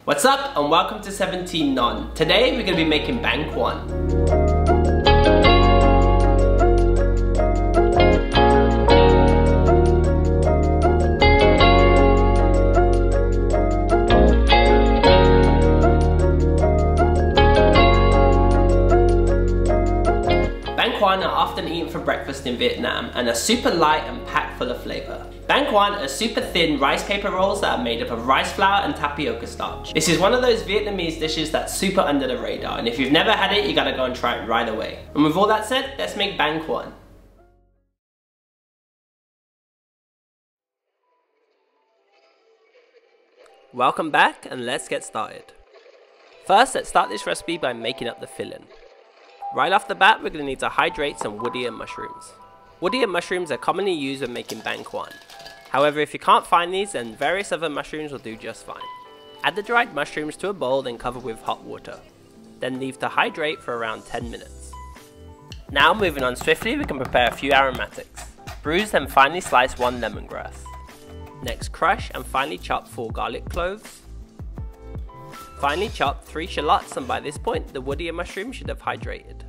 What's up and welcome to 17 Non. Today we're going to be making Banh Cuon. Banh Cuon are often eaten for breakfast in Vietnam and are super light and packed full of flavour. Banh Cuon are super thin rice paper rolls that are made up of rice flour and tapioca starch. This is one of those Vietnamese dishes that's super under the radar, and if you've never had it, you gotta go and try it right away. And with all that said, let's make Banh Cuon. Welcome back and let's get started. First, let's start this recipe by making up the filling. Right off the bat, we're going to need to hydrate some woodear mushrooms. Woodear mushrooms are commonly used when making Banh Cuon. However, if you can't find these, then various other mushrooms will do just fine. Add the dried mushrooms to a bowl, then cover with hot water. Then leave to hydrate for around 10 minutes. Now moving on swiftly, we can prepare a few aromatics. Bruise and finely slice 1 lemongrass. Next, crush and finely chop 4 garlic cloves. Finely chop 3 shallots, and by this point the woodear mushroom should have hydrated.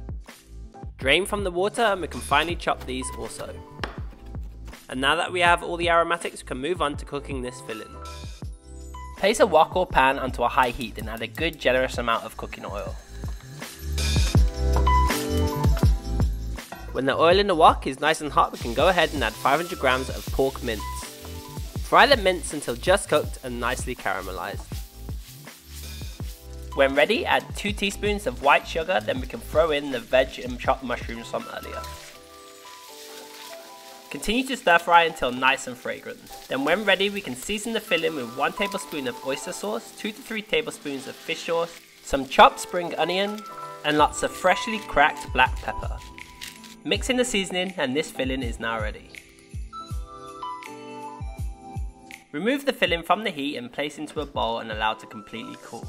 Drain from the water and we can finely chop these also. And now that we have all the aromatics, we can move on to cooking this filling. Place a wok or pan onto a high heat and add a good generous amount of cooking oil. When the oil in the wok is nice and hot, we can go ahead and add 500 grams of pork mince. Fry the mince until just cooked and nicely caramelized. When ready, add 2 teaspoons of white sugar, then we can throw in the veg and chopped mushrooms from earlier. Continue to stir fry until nice and fragrant. Then when ready, we can season the filling with 1 tablespoon of oyster sauce, 2 to 3 tablespoons of fish sauce, some chopped spring onion, and lots of freshly cracked black pepper. Mix in the seasoning and this filling is now ready. Remove the filling from the heat and place into a bowl and allow to completely cool.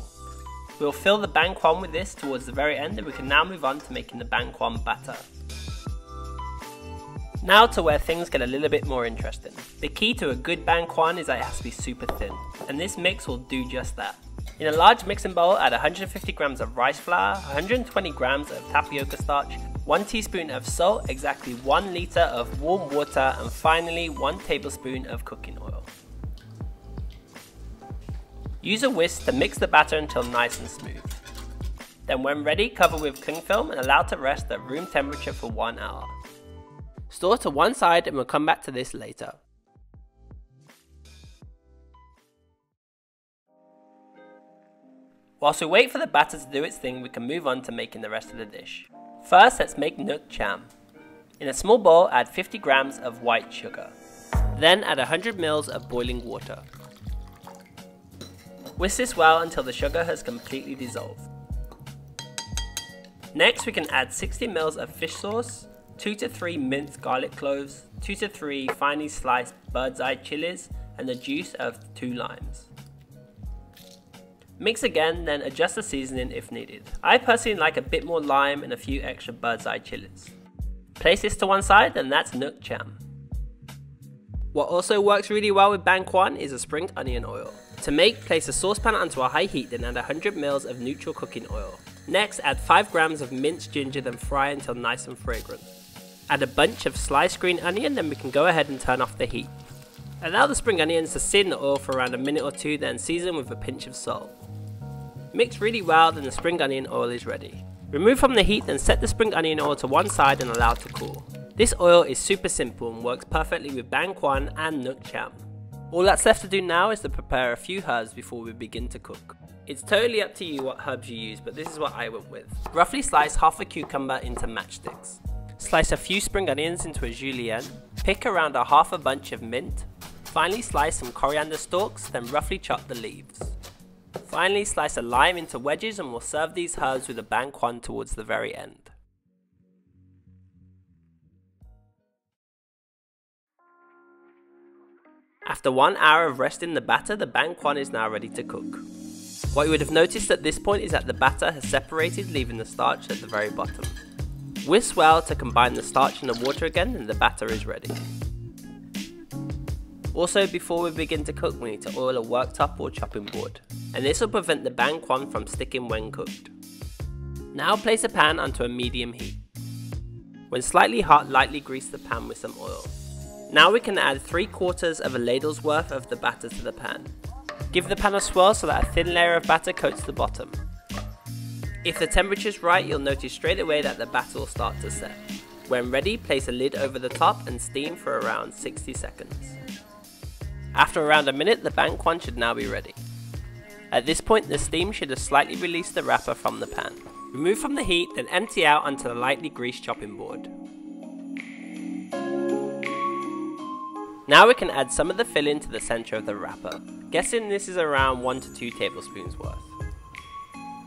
We'll fill the Banh Cuon with this towards the very end, and we can now move on to making the Banh Cuon batter. Now to where things get a little bit more interesting. The key to a good Banh Cuon is that it has to be super thin, and this mix will do just that. In a large mixing bowl, add 150 grams of rice flour, 120 grams of tapioca starch, 1 teaspoon of salt, exactly 1 litre of warm water, and finally 1 tablespoon of cooking oil. Use a whisk to mix the batter until nice and smooth. Then when ready, cover with cling film and allow to rest at room temperature for 1 hour. Store to one side and we'll come back to this later. Whilst we wait for the batter to do its thing, we can move on to making the rest of the dish. First, let's make Nuoc Cham. In a small bowl, add 50 grams of white sugar. Then add 100 ml of boiling water. Whisk this well until the sugar has completely dissolved. Next, we can add 60 ml of fish sauce, 2 to 3 minced garlic cloves, 2 to 3 finely sliced birseye chillies, and the juice of 2 limes. Mix again, then adjust the seasoning if needed. I personally like a bit more lime and a few extra birseye chillies. Place this to one side, and that's Nuoc Cham. What also works really well with Banh Cuon is a spring onion oil. To make, place a saucepan onto a high heat, then add 100 ml of neutral cooking oil. Next, add 5 grams of minced ginger, then fry until nice and fragrant. Add a bunch of sliced green onion, then we can go ahead and turn off the heat. Allow the spring onions to sit in the oil for around a minute or 2, then season with a pinch of salt. Mix really well, then the spring onion oil is ready. Remove from the heat, then set the spring onion oil to one side and allow to cool. This oil is super simple and works perfectly with Banh Cuon and Nuoc Cham. All that's left to do now is to prepare a few herbs before we begin to cook. It's totally up to you what herbs you use, but this is what I went with. Roughly slice half a cucumber into matchsticks. Slice a few spring onions into a julienne. Pick around a half a bunch of mint. Finally slice some coriander stalks, then roughly chop the leaves. Finally slice a lime into wedges, and we'll serve these herbs with the Banh Cuon towards the very end. After 1 hour of resting the batter, the Banh Cuon is now ready to cook. What you would have noticed at this point is that the batter has separated, leaving the starch at the very bottom. Whisk well to combine the starch and the water again, and the batter is ready. Also, before we begin to cook, we need to oil a worktop or chopping board, and this will prevent the Banh Cuon from sticking when cooked. Now place a pan onto a medium heat. When slightly hot, lightly grease the pan with some oil. Now we can add 3/4 of a ladle's worth of the batter to the pan. Give the pan a swirl so that a thin layer of batter coats the bottom. If the temperature is right, you'll notice straight away that the batter will start to set. When ready, place a lid over the top and steam for around 60 seconds. After around a minute, the Banh Cuon should now be ready. At this point, the steam should have slightly released the wrapper from the pan. Remove from the heat, then empty out onto the lightly greased chopping board. Now we can add some of the filling to the centre of the wrapper. Guessing this is around 1 to 2 tablespoons worth.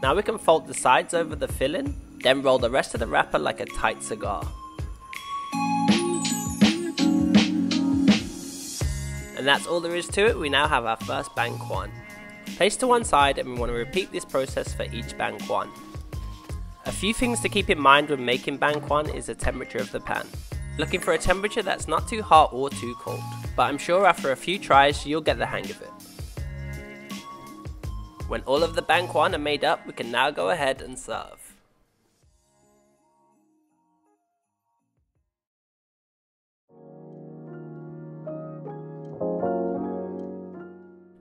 Now we can fold the sides over the filling, then roll the rest of the wrapper like a tight cigar. And that's all there is to it. We now have our first Banh Cuon. Place to one side, and we want to repeat this process for each Banh Cuon. A few things to keep in mind when making Banh Cuon is the temperature of the pan. Looking for a temperature that's not too hot or too cold, but I'm sure after a few tries you'll get the hang of it. When all of the Banh Cuon are made up, we can now go ahead and serve.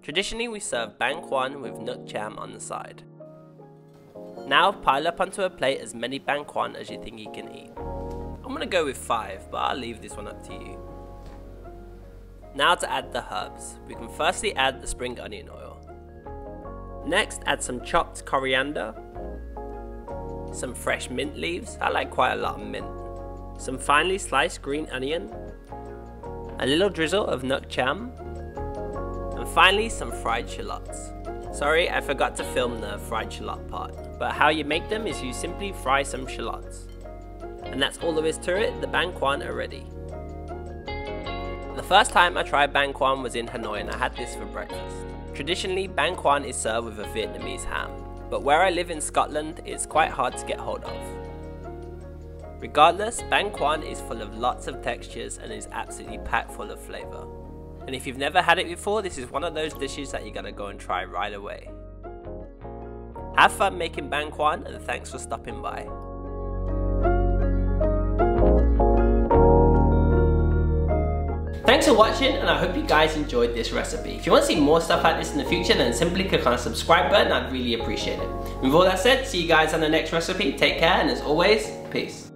Traditionally, we serve Banh Cuon with Nuoc Cham on the side. Now pile up onto a plate as many Banh Cuon as you think you can eat. I'm gonna go with 5, but I'll leave this one up to you. Now to add the herbs. We can firstly add the spring onion oil. Next, add some chopped coriander, some fresh mint leaves, I like quite a lot of mint, some finely sliced green onion, a little drizzle of Nuoc Cham, and finally some fried shallots. Sorry, I forgot to film the fried shallot part, but how you make them is you simply fry some shallots. And that's all there is to it, the Banh Cuon are ready. The first time I tried Banh Cuon was in Hanoi and I had this for breakfast. Traditionally, Banh Cuon is served with a Vietnamese ham, but where I live in Scotland, it's quite hard to get hold of. Regardless, Banh Cuon is full of lots of textures and is absolutely packed full of flavour. And if you've never had it before, this is one of those dishes that you gotta go and try right away. Have fun making Banh Cuon, and thanks for stopping by. Thanks for watching, and I hope you guys enjoyed this recipe. If you want to see more stuff like this in the future, then simply click on the subscribe button. I'd really appreciate it. With all that said, see you guys on the next recipe. Take care, and as always, peace.